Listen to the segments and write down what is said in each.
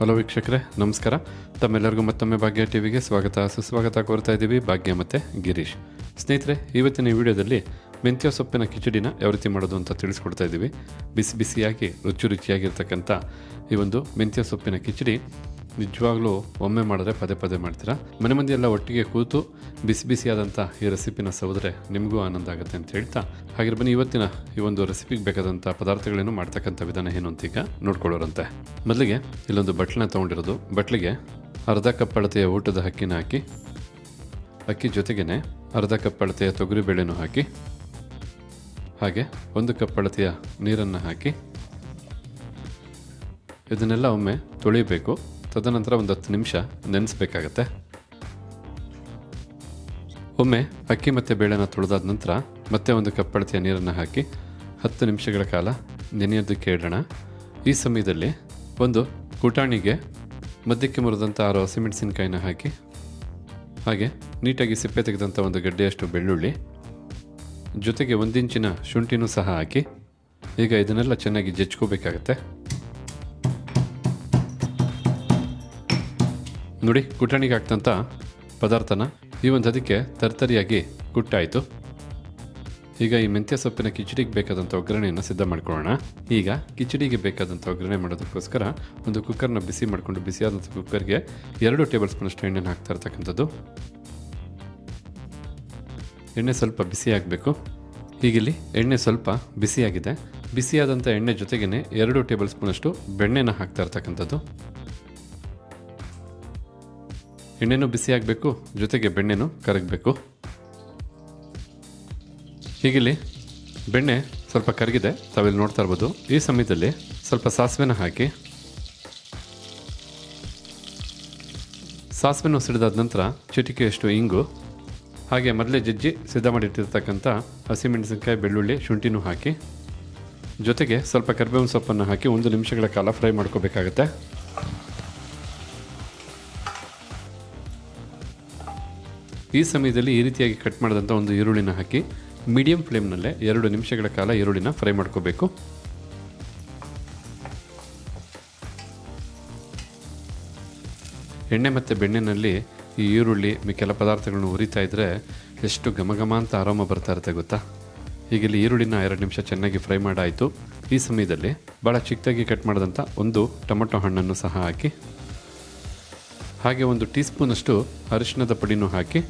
Hello ವೀಕ್ಷಕರೇ, ನಮಸ್ಕಾರ. ತಮ್ಮೆಲ್ಲರಿಗೂ ಮತ್ತೊಮ್ಮೆ ಭಾಗ್ಯ ಟಿವಿಗೆ ಸುಸ್ವಾಗತ ಕೋರ್ತಾ ಇದ್ದೀವಿ. ಭಾಗ್ಯ ಮತ್ತು ಗಿರೀಶ್. ಸ್ನೇಹಿತರೆ, ಇವತ್ತಿನ ಈ ವಿಡಿಯೋದಲ್ಲಿ ಮೆಂತ್ಯ ಸೊಪ್ಪಿನ ಕಿಚಡಿನ ಯಾವ ರೀತಿ ಮಾಡೋದು ಅಂತ ತಿಳಿಸ್ಕೊಡ್ತಾ ಇದ್ದೀವಿ. ಬಿಸಿಯಾಗಿ ರುಚಿಯಾಗಿರ್ತಕ್ಕಂಥ ಈ ಒಂದು ಮೆಂತ್ಯ ಸೊಪ್ಪಿನ ಕಿಚಡಿ ನಿಜವಾಗ್ಲೂ ಒಮ್ಮೆ ಮಾಡಿದ್ರೆ ಪದೇ ಮಾಡ್ತೀರಾ. ಮನೆ ಮಂದಿ ಎಲ್ಲ ಒಟ್ಟಿಗೆ ಕೂತು ಬಿಸಿಯಾದಂಥ ಈ ರೆಸಿಪಿನ ಸವಿದ್ರೆ ನಿಮಗೂ ಆನಂದ ಆಗುತ್ತೆ ಅಂತ ಹೇಳ್ತಾ, ಹಾಗೆ ಬನ್ನಿ ಇವತ್ತಿನ ಈ ಒಂದು ರೆಸಿಪಿಗೆ ಬೇಕಾದಂಥ ಪದಾರ್ಥಗಳೇನು ಮಾಡ್ತಕ್ಕಂಥ ವಿಧಾನ ಏನು ಅಂತ ಈಗ ನೋಡ್ಕೊಳ್ಳೋರಂತೆ. ಮೊದಲಿಗೆ ಇಲ್ಲೊಂದು ಬಟ್ಲನ್ನ ತೊಗೊಂಡಿರೋದು. ಬಟ್ಲಿಗೆ ಅರ್ಧ ಕಪ್ ಅಳತೆಯ ಊಟದ ಅಕ್ಕಿನ ಹಾಕಿ, ಅಕ್ಕಿ ಜೊತೆಗೇ ಅರ್ಧ ಕಪ್ ಅಳತೆಯ ತೊಗರಿಬೇಳೆನೂ ಹಾಕಿ, ಹಾಗೆ 1 ಕಪ್ ಅಳತೆಯ ನೀರನ್ನು ಹಾಕಿ ಇದನ್ನೆಲ್ಲ ಒಮ್ಮೆ ತೊಳಿಬೇಕು. ತದನಂತರ ಒಂದು 10 ನಿಮಿಷ ನೆನೆಸಬೇಕಾಗತ್ತೆ. ಒಮ್ಮೆ ಅಕ್ಕಿ ಮತ್ತು ಬೇಳೆನ ತೊಳೆದಾದ ನಂತರ ಮತ್ತೆ 1 ಕಪ್ ಅಳತೆಯ ನೀರನ್ನು ಹಾಕಿ 10 ನಿಮಿಷಗಳ ಕಾಲ ನೆನೆಯೋದಕ್ಕೆ ಇಡೋಣ. ಈ ಸಮಯದಲ್ಲಿ ಒಂದು ಕುಟಾಣಿಗೆ ಮಧ್ಯಕ್ಕೆ ಮುರಿದಂಥ 6 ಹಸಿಮೆಣಸಿನಕಾಯಿನ ಹಾಕಿ, ಹಾಗೆ ನೀಟಾಗಿ ಸಿಪ್ಪೆ ತೆಗೆದಂಥ ಒಂದು ಗಡ್ಡೆಯಷ್ಟು ಬೆಳ್ಳುಳ್ಳಿ, ಜೊತೆಗೆ 1 ಇಂಚಿನ ಶುಂಠಿನೂ ಸಹ ಹಾಕಿ ಈಗ ಇದನ್ನೆಲ್ಲ ಚೆನ್ನಾಗಿ ಜಜ್ಕೋಬೇಕಾಗತ್ತೆ. ನೋಡಿ, ಕುಟಾಣಿಗೆ ಹಾಕ್ತಂಥ ಪದಾರ್ಥನ ಈ ಒಂದು ಅದಕ್ಕೆ ತರ್ತರಿಯಾಗಿ ಕುಟ್ಟಾಯಿತು. ಈಗ ಈ ಮೆಂತ್ಯ ಸೊಪ್ಪಿನ ಕಿಚಡಿಗೆ ಬೇಕಾದಂಥ ಒಗ್ಗರಣೆಯನ್ನು ಸಿದ್ಧ ಮಾಡ್ಕೊಳ್ಳೋಣ. ಈಗ ಕಿಚಡಿಗೆ ಬೇಕಾದಂಥ ಒಗ್ಗರಣೆ ಮಾಡೋದಕ್ಕೋಸ್ಕರ ಒಂದು ಕುಕ್ಕರ್ನ ಬಿಸಿ ಮಾಡಿಕೊಂಡು, ಬಿಸಿಯಾದಂಥ ಕುಕ್ಕರ್ಗೆ 2 ಟೇಬಲ್ ಸ್ಪೂನಷ್ಟು ಎಣ್ಣೆನ ಹಾಕ್ತಾ ಇರ್ತಕ್ಕಂಥದ್ದು. ಎಣ್ಣೆ ಸ್ವಲ್ಪ ಬಿಸಿ ಆಗಬೇಕು. ಹೀಗಿಲ್ಲಿ ಎಣ್ಣೆ ಸ್ವಲ್ಪ ಬಿಸಿಯಾಗಿದೆ. ಬಿಸಿಯಾದಂಥ ಎಣ್ಣೆ ಜೊತೆಗೇ 2 ಟೇಬಲ್ ಸ್ಪೂನಷ್ಟು ಬೆಣ್ಣೆನ ಹಾಕ್ತಾ ಇರ್ತಕ್ಕಂಥದ್ದು. ಎಣ್ಣೆನೂ ಬಿಸಿ ಆಗಬೇಕು, ಜೊತೆಗೆ ಬೆಣ್ಣೆನೂ ಕರಗಬೇಕು. ಹೀಗಿಲ್ಲಿ ಬೆಣ್ಣೆ ಸ್ವಲ್ಪ ಕರಗಿದೆ, ತಾವಿಲ್ಲಿ ನೋಡ್ತಾ ಇರ್ಬೋದು. ಈ ಸಮಯದಲ್ಲಿ ಸ್ವಲ್ಪ ಸಾಸಿವೆನ ಹಾಕಿ, ಸಾಸಿವೆನೂ ಸಿಡಿದಾದ ನಂತರ ಚಿಟಿಕೆಯಷ್ಟು ಇಂಗು, ಹಾಗೆ ಮೊದಲೇ ಜಜ್ಜಿ ಸಿದ್ಧ ಮಾಡಿಟ್ಟಿರ್ತಕ್ಕಂಥ ಹಸಿಮೆಣಸಿನಕಾಯಿ, ಬೆಳ್ಳುಳ್ಳಿ, ಶುಂಠಿನೂ ಹಾಕಿ, ಜೊತೆಗೆ ಸ್ವಲ್ಪ ಕರಿಬೇವಿನ ಸೊಪ್ಪನ್ನು ಹಾಕಿ 1 ನಿಮಿಷಗಳ ಕಾಲ ಫ್ರೈ ಮಾಡ್ಕೋಬೇಕಾಗತ್ತೆ. ಈ ಸಮಯದಲ್ಲಿ ಈ ರೀತಿಯಾಗಿ ಕಟ್ ಮಾಡಿದಂಥ ಒಂದು ಈರುಳ್ಳಿನ ಹಾಕಿ ಮೀಡಿಯಂ ಫ್ಲೇಮ್ನಲ್ಲೇ 2 ನಿಮಿಷಗಳ ಕಾಲ ಈರುಳ್ಳಿನ ಫ್ರೈ ಮಾಡ್ಕೋಬೇಕು. ಎಣ್ಣೆ ಮತ್ತು ಬೆಣ್ಣೆನಲ್ಲಿ ಈ ಈರುಳ್ಳಿ ಕೆಲ ಪದಾರ್ಥಗಳನ್ನು ಹುರಿತಾ ಇದ್ದರೆ ಎಷ್ಟು ಘಮ ಅಂತ ಆರಾಮ ಬರ್ತಾ ಇರುತ್ತೆ ಗೊತ್ತಾ. ಹೀಗಿಲ್ಲಿ ಈರುಳ್ಳಿನ 2 ನಿಮಿಷ ಚೆನ್ನಾಗಿ ಫ್ರೈ ಮಾಡಾಯಿತು. ಈ ಸಮಯದಲ್ಲಿ ಭಾಳ ಚಿಕ್ಕದಾಗಿ ಕಟ್ ಮಾಡಿದಂಥ ಒಂದು ಟೊಮೊಟೊ ಹಣ್ಣನ್ನು ಸಹ ಹಾಕಿ, ಹಾಗೆ 1 ಟೀ ಸ್ಪೂನಷ್ಟು ಅರಿಶಿಣದ ಪುಡಿನೂ ಹಾಕಿ,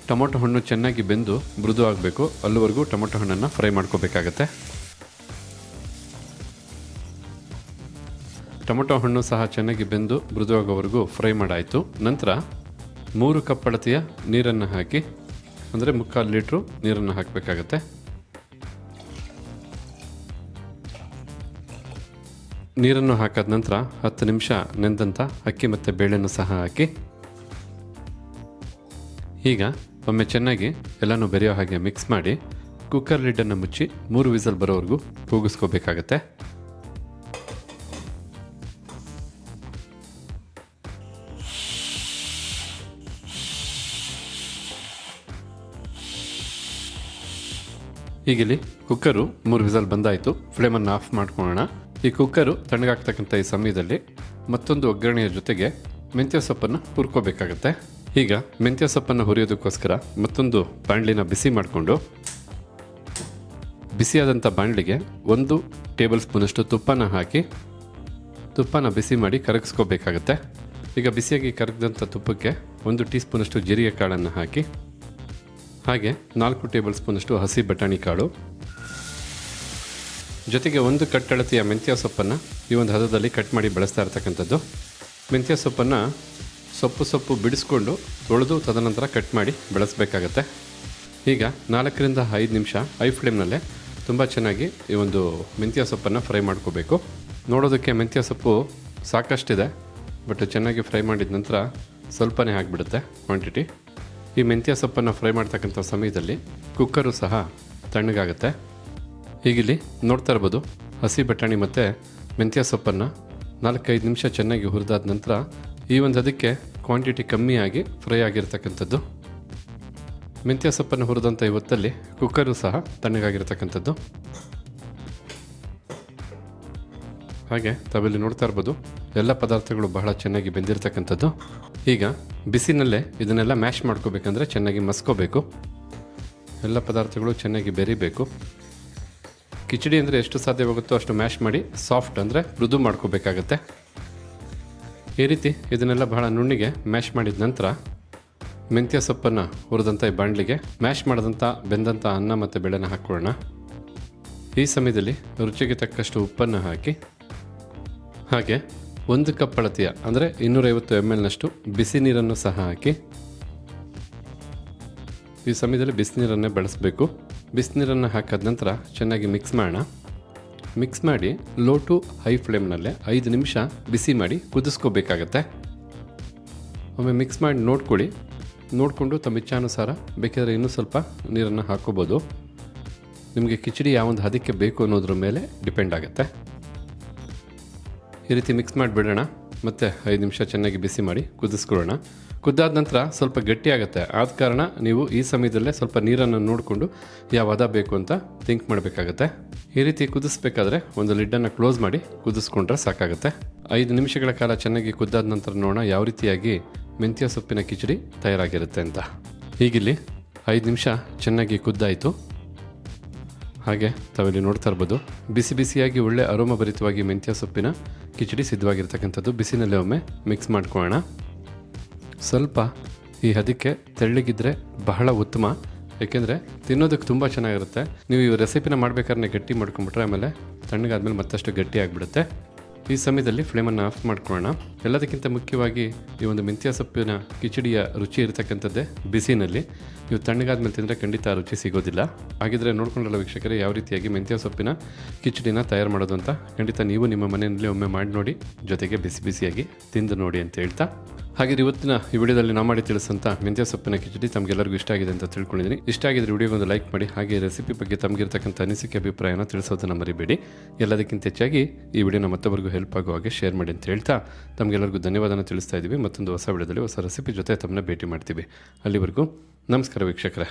ಟೊಮೊಟೊ ಹಣ್ಣು ಚೆನ್ನಾಗಿ ಬೆಂದು ಮೃದು ಆಗಬೇಕು, ಅಲ್ಲಿವರೆಗೂ ಟೊಮೊಟೊ ಹಣ್ಣನ್ನು ಫ್ರೈ ಮಾಡ್ಕೋಬೇಕಾಗತ್ತೆ. ಟೊಮೊಟೊ ಹಣ್ಣು ಸಹ ಚೆನ್ನಾಗಿ ಬೆಂದು ಮೃದು ಆಗೋವರೆಗೂ ಫ್ರೈ ಮಾಡಾಯಿತು. ನಂತರ 3 ಕಪ್ ಅಳತೆಯ ನೀರನ್ನು ಹಾಕಿ, ಅಂದರೆ 3/4 ಲೀಟ್ರು ನೀರನ್ನು ಹಾಕಬೇಕಾಗತ್ತೆ. ನೀರನ್ನು ಹಾಕಾದ ನಂತರ 10 ನಿಮಿಷ ನೆಂದಂಥ ಅಕ್ಕಿ ಮತ್ತು ಬೇಳೆನೂ ಸಹ ಹಾಕಿ, ಈಗ ಒಮ್ಮೆ ಚೆನ್ನಾಗಿ ಎಲ್ಲನೂ ಬೆರೆಯೋ ಹಾಗೆ ಮಿಕ್ಸ್ ಮಾಡಿ ಕುಕ್ಕರ್ ಲಿಡ್ಡನ್ನು ಮುಚ್ಚಿ 3 ವಿಸಲ್ ಬರೋವರೆಗೂ ಕೂಗಿಸ್ಕೋಬೇಕಾಗತ್ತೆ. ಹೀಗಿಲ್ಲಿ ಕುಕ್ಕರು 3 ವಿಸಲ್ ಬಂದಾಯಿತು. ಫ್ಲೇಮನ್ನು ಆಫ್ ಮಾಡ್ಕೊಳ್ಳೋಣ. ಈ ಕುಕ್ಕರು ತಣ್ಣಗಾಗ್ತಕ್ಕಂಥ ಈ ಸಮಯದಲ್ಲಿ ಮತ್ತೊಂದು ಒಗ್ಗರಣೆಯ ಜೊತೆಗೆ ಮೆಂತ್ಯ ಸೊಪ್ಪನ್ನು ಹುರ್ಕೋಬೇಕಾಗತ್ತೆ. ಈಗ ಮೆಂತ್ಯ ಸೊಪ್ಪನ್ನು ಹುರಿಯೋದಕ್ಕೋಸ್ಕರ ಮತ್ತೊಂದು ಬಾಣಲಿನ ಬಿಸಿ ಮಾಡಿಕೊಂಡು, ಬಿಸಿಯಾದಂಥ ಬಾಣಲಿಗೆ 1 ಟೇಬಲ್ ಸ್ಪೂನಷ್ಟು ತುಪ್ಪನ ಹಾಕಿ, ತುಪ್ಪನ ಬಿಸಿ ಮಾಡಿ ಕರಗಿಸ್ಕೋಬೇಕಾಗತ್ತೆ. ಈಗ ಬಿಸಿಯಾಗಿ ಕರಗಿದಂಥ ತುಪ್ಪಕ್ಕೆ 1 ಟೀ ಸ್ಪೂನಷ್ಟು ಜೀರಿಗೆ ಕಾಳನ್ನು ಹಾಕಿ, ಹಾಗೆ 4 ಟೇಬಲ್ ಸ್ಪೂನಷ್ಟು ಹಸಿ ಬಟಾಣಿ ಕಾಳು, ಜೊತೆಗೆ 1 ಕಟ್ ಅಳತೆಯ ಮೆಂತ್ಯ ಸೊಪ್ಪನ್ನು ಈ ಒಂದು ಹದದಲ್ಲಿ ಕಟ್ ಮಾಡಿ ಬಳಸ್ತಾ ಇರ್ತಕ್ಕಂಥದ್ದು. ಮೆಂತ್ಯ ಸೊಪ್ಪನ್ನು ಸೊಪ್ಪು ಬಿಡಿಸ್ಕೊಂಡು ತೊಳೆದು ತದನಂತರ ಕಟ್ ಮಾಡಿ ಬಳಸಬೇಕಾಗತ್ತೆ. ಈಗ 4 ರಿಂದ 5 ನಿಮಿಷ ಹೈ ಫ್ಲೇಮ್ನಲ್ಲೇ ತುಂಬ ಚೆನ್ನಾಗಿ ಈ ಒಂದು ಮೆಂತ್ಯ ಸೊಪ್ಪನ್ನು ಫ್ರೈ ಮಾಡ್ಕೋಬೇಕು. ನೋಡೋದಕ್ಕೆ ಮೆಂತ್ಯ ಸೊಪ್ಪು ಸಾಕಷ್ಟಿದೆ, ಬಟ್ ಚೆನ್ನಾಗಿ ಫ್ರೈ ಮಾಡಿದ ನಂತರ ಸ್ವಲ್ಪನೇ ಆಗಿಬಿಡುತ್ತೆ ಕ್ವಾಂಟಿಟಿ. ಈ ಮೆಂತ್ಯ ಸೊಪ್ಪನ್ನು ಫ್ರೈ ಮಾಡ್ತಕ್ಕಂಥ ಸಮಯದಲ್ಲಿ ಕುಕ್ಕರು ಸಹ ತಣ್ಣಗಾಗುತ್ತೆ. ಹೀಗಿಲ್ಲಿ ನೋಡ್ತಾ ಇರ್ಬೋದು, ಹಸಿ ಬಟಾಣಿ ಮತ್ತು ಮೆಂತ್ಯ ಸೊಪ್ಪನ್ನು 4-5 ನಿಮಿಷ ಚೆನ್ನಾಗಿ ಹುರಿದಾದ ನಂತರ ಈ ಒಂದು ಅದಕ್ಕೆ ಕ್ವಾಂಟಿಟಿ ಕಮ್ಮಿಯಾಗಿ ಫ್ರೈ ಆಗಿರ್ತಕ್ಕಂಥದ್ದು. ಮೆಂತ್ಯ ಸೊಪ್ಪನ್ನು ಹುರಿದಂಥ ಈ ಹೊತ್ತಲ್ಲಿ ಕುಕ್ಕರು ಸಹ ತಣ್ಣಗಾಗಿರ್ತಕ್ಕಂಥದ್ದು. ಹಾಗೆ ತಾವಿಲ್ಲಿ ನೋಡ್ತಾ ಇರ್ಬೋದು, ಎಲ್ಲ ಪದಾರ್ಥಗಳು ಬಹಳ ಚೆನ್ನಾಗಿ ಬೆಂದಿರ್ತಕ್ಕಂಥದ್ದು. ಈಗ ಬಿಸಿನಲ್ಲೇ ಇದನ್ನೆಲ್ಲ ಮ್ಯಾಶ್ ಮಾಡ್ಕೋಬೇಕಂದ್ರೆ ಚೆನ್ನಾಗಿ ಮಸ್ಕೋಬೇಕು. ಎಲ್ಲ ಪದಾರ್ಥಗಳು ಚೆನ್ನಾಗಿ ಬೆರಿಬೇಕು. ಕಿಚಡಿ ಅಂದರೆ ಎಷ್ಟು ಸಾಧ್ಯವಾಗುತ್ತೋ ಅಷ್ಟು ಮ್ಯಾಶ್ ಮಾಡಿ ಸಾಫ್ಟ್ ಅಂದರೆ ಮೃದು ಮಾಡ್ಕೋಬೇಕಾಗತ್ತೆ. ಈ ರೀತಿ ಇದನ್ನೆಲ್ಲ ಬಹಳ ನುಣ್ಣಿಗೆ ಮ್ಯಾಶ್ ಮಾಡಿದ ನಂತರ ಮೆಂತ್ಯ ಸೊಪ್ಪನ್ನು ಹುರಿದಂಥ ಈ ಬಾಣಲಿಗೆ ಮ್ಯಾಶ್ ಮಾಡಿದಂಥ ಬೆಂದಂಥ ಅನ್ನ ಮತ್ತು ಬೇಳೆನ ಹಾಕ್ಕೊಳ್ಳೋಣ. ಈ ಸಮಯದಲ್ಲಿ ರುಚಿಗೆ ತಕ್ಕಷ್ಟು ಉಪ್ಪನ್ನು ಹಾಕಿ, ಹಾಗೆ 1 ಕಪ್ ಅಳತೆಯ ಅಂದರೆ 250 ml ಬಿಸಿ ನೀರನ್ನು ಸಹ ಹಾಕಿ, ಈ ಸಮಯದಲ್ಲಿ ಬಿಸಿನೀರನ್ನೇ ಬಳಸಬೇಕು. ಬಿಸಿನೀರನ್ನು ಹಾಕಿದ ನಂತರ ಚೆನ್ನಾಗಿ ಮಿಕ್ಸ್ ಮಾಡೋಣ. ಮಿಕ್ಸ್ ಮಾಡಿ ಲೋ ಟು ಹೈ ಫ್ಲೇಮ್ನಲ್ಲೇ 5 ನಿಮಿಷ ಬಿಸಿ ಮಾಡಿ ಕುದಿಸ್ಕೋಬೇಕಾಗತ್ತೆ. ಒಮ್ಮೆ ಮಿಕ್ಸ್ ಮಾಡಿ ನೋಡಿಕೊಂಡು ತಮ್ಮ ಇಚ್ಛಾನುಸಾರ ಬೇಕಾದರೆ ಇನ್ನೂ ಸ್ವಲ್ಪ ನೀರನ್ನು ಹಾಕ್ಕೋಬೋದು. ನಿಮಗೆ ಕಿಚಡಿ ಯಾವೊಂದು ಹದಕ್ಕೆ ಬೇಕು ಅನ್ನೋದ್ರ ಮೇಲೆ ಡಿಪೆಂಡ್ ಆಗುತ್ತೆ. ಈ ರೀತಿ ಮಿಕ್ಸ್ ಮಾಡಿಬಿಡೋಣ. ಮತ್ತು 5 ನಿಮಿಷ ಚೆನ್ನಾಗಿ ಬಿಸಿ ಮಾಡಿ ಕುದಿಸ್ಕೊಳ್ಳೋಣ. ಕುದ್ದಾದ ನಂತರ ಸ್ವಲ್ಪ ಗಟ್ಟಿಯಾಗುತ್ತೆ. ಆದ ಕಾರಣ ನೀವು ಈ ಸಮಯದಲ್ಲೇ ಸ್ವಲ್ಪ ನೀರನ್ನು ನೋಡಿಕೊಂಡು ಯಾವ ಹದ ಬೇಕು ಅಂತ ಥಿಂಕ್ ಮಾಡಬೇಕಾಗತ್ತೆ. ಈ ರೀತಿ ಕುದಿಸ್ಬೇಕಾದ್ರೆ ಒಂದು ಲಿಡ್ಡನ್ನು ಕ್ಲೋಸ್ ಮಾಡಿ ಕುದಿಸ್ಕೊಂಡ್ರೆ ಸಾಕಾಗುತ್ತೆ. 5 ನಿಮಿಷಗಳ ಕಾಲ ಚೆನ್ನಾಗಿ ಕುದ್ದಾದ ನಂತರ ನೋಡೋಣ ಯಾವ ರೀತಿಯಾಗಿ ಮೆಂತ್ಯ ಸೊಪ್ಪಿನ ಕಿಚಡಿ ತಯಾರಾಗಿರುತ್ತೆ ಅಂತ. ಹೀಗಿಲ್ಲಿ 5 ನಿಮಿಷ ಚೆನ್ನಾಗಿ ಕುದ್ದಾಯಿತು. ಹಾಗೆ ತಾವಿಲ್ಲಿ ನೋಡ್ತಾ ಇರ್ಬೋದು, ಬಿಸಿ ಬಿಸಿಯಾಗಿ ಒಳ್ಳೆ ಅರೋಮಭರಿತವಾಗಿ ಮೆಂತ್ಯ ಸೊಪ್ಪಿನ ಕಿಚಡಿ ಸಿದ್ಧವಾಗಿರ್ತಕ್ಕಂಥದ್ದು. ಬಿಸಿನಲ್ಲೇ ಒಮ್ಮೆ ಮಿಕ್ಸ್ ಮಾಡ್ಕೊಳ್ಳೋಣ. ಸ್ವಲ್ಪ ಈ ಹದಕ್ಕೆ ತೆಳ್ಳಗಿದ್ರೆ ಬಹಳ ಉತ್ತಮ, ಏಕೆಂದರೆ ತಿನ್ನೋದಕ್ಕೆ ತುಂಬ ಚೆನ್ನಾಗಿರುತ್ತೆ. ನೀವು ಈ ರೆಸಿಪಿನ ಮಾಡಬೇಕಾದ್ರೆ ಗಟ್ಟಿ ಮಾಡ್ಕೊಂಬಿಟ್ರೆ ಆಮೇಲೆ ತಣ್ಣಗಾದ್ಮೇಲೆ ಮತ್ತಷ್ಟು ಗಟ್ಟಿ ಆಗಿಬಿಡುತ್ತೆ. ಈ ಸಮಯದಲ್ಲಿ ಫ್ಲೇಮನ್ನು ಆಫ್ ಮಾಡ್ಕೊಳ್ಳೋಣ. ಎಲ್ಲದಕ್ಕಿಂತ ಮುಖ್ಯವಾಗಿ ಈ ಒಂದು ಮೆಂತ್ಯ ಸೊಪ್ಪಿನ ಕಿಚಡಿಯ ರುಚಿ ಇರತಕ್ಕಂಥದ್ದೇ ಬಿಸಿನಲ್ಲಿ. ನೀವು ತಣ್ಣಗಾದ್ಮೇಲೆ ತಿಂದರೆ ಖಂಡಿತ ಆ ರುಚಿ ಸಿಗೋದಿಲ್ಲ. ಹಾಗಿದ್ರೆ ನೋಡ್ಕೊಂಡಲ್ಲ ವೀಕ್ಷಕರೇ ಯಾವ ರೀತಿಯಾಗಿ ಮೆಂತ್ಯ ಸೊಪ್ಪಿನ ಕಿಚಡಿನ ತಯಾರು ಮಾಡೋದು ಅಂತ. ಖಂಡಿತ ನೀವು ನಿಮ್ಮ ಮನೆಯಲ್ಲಿ ಒಮ್ಮೆ ಮಾಡಿ ನೋಡಿ, ಜೊತೆಗೆ ಬಿಸಿ ಬಿಸಿಯಾಗಿ ತಿಂದು ನೋಡಿ ಅಂತ ಹೇಳ್ತಾ, ಹಾಗೆ ಇವತ್ತಿನ ಈ ವಿಡಿಯೋದಲ್ಲಿ ನಾವು ಮಾಡಿ ತಿಳಿಸಂತ ಮೆಂತ್ಯ ಸೊಪ್ಪಿನ ಕಿಚಡಿ ತಮಗೆಲ್ಲರಿಗೂ ಇಷ್ಟ ಆಗಿದೆ ಅಂತ ತಿಳ್ಕೊಂಡಿದ್ದೀನಿ. ಇಷ್ಟ ಆಗಿದ್ರೆ ವಿಡಿಯೋಗೊಂದು ಲೈಕ್ ಮಾಡಿ, ಹಾಗೆ ರೆಸಿಪಿ ಬಗ್ಗೆ ತಮಗಿರ್ತಕ್ಕಂಥ ಅನಿಸಿಕೆ ಅಭಿಪ್ರಾಯನ ತಿಳಿಸೋದನ್ನು ಮರಿಬೇಡಿ. ಎಲ್ಲದಕ್ಕಿಂತ ಹೆಚ್ಚಾಗಿ ಈ ವಿಡಿಯೋನ ಮತ್ತೊಬ್ಬರಿಗೂ ಹೆಲ್ಪ್ ಆಗೋ ಹಾಗೆ ಶೇರ್ ಮಾಡಿ ಅಂತ ಹೇಳ್ತಾ ತಮಗೆಲ್ಲರಿಗೂ ಧನ್ಯವಾದನ ತಿಳಿಸ್ತಾ ಇದ್ದೀವಿ. ಮತ್ತೊಂದು ಹೊಸ ವಿಡಿಯೋದಲ್ಲಿ ಹೊಸ ರೆಸಿಪಿ ಜೊತೆ ತಮ್ಮನ್ನ ಭೇಟಿ ಮಾಡ್ತೀವಿ. ಅಲ್ಲಿವರೆಗೂ ನಮಸ್ಕಾರ ವೀಕ್ಷಕರೇ.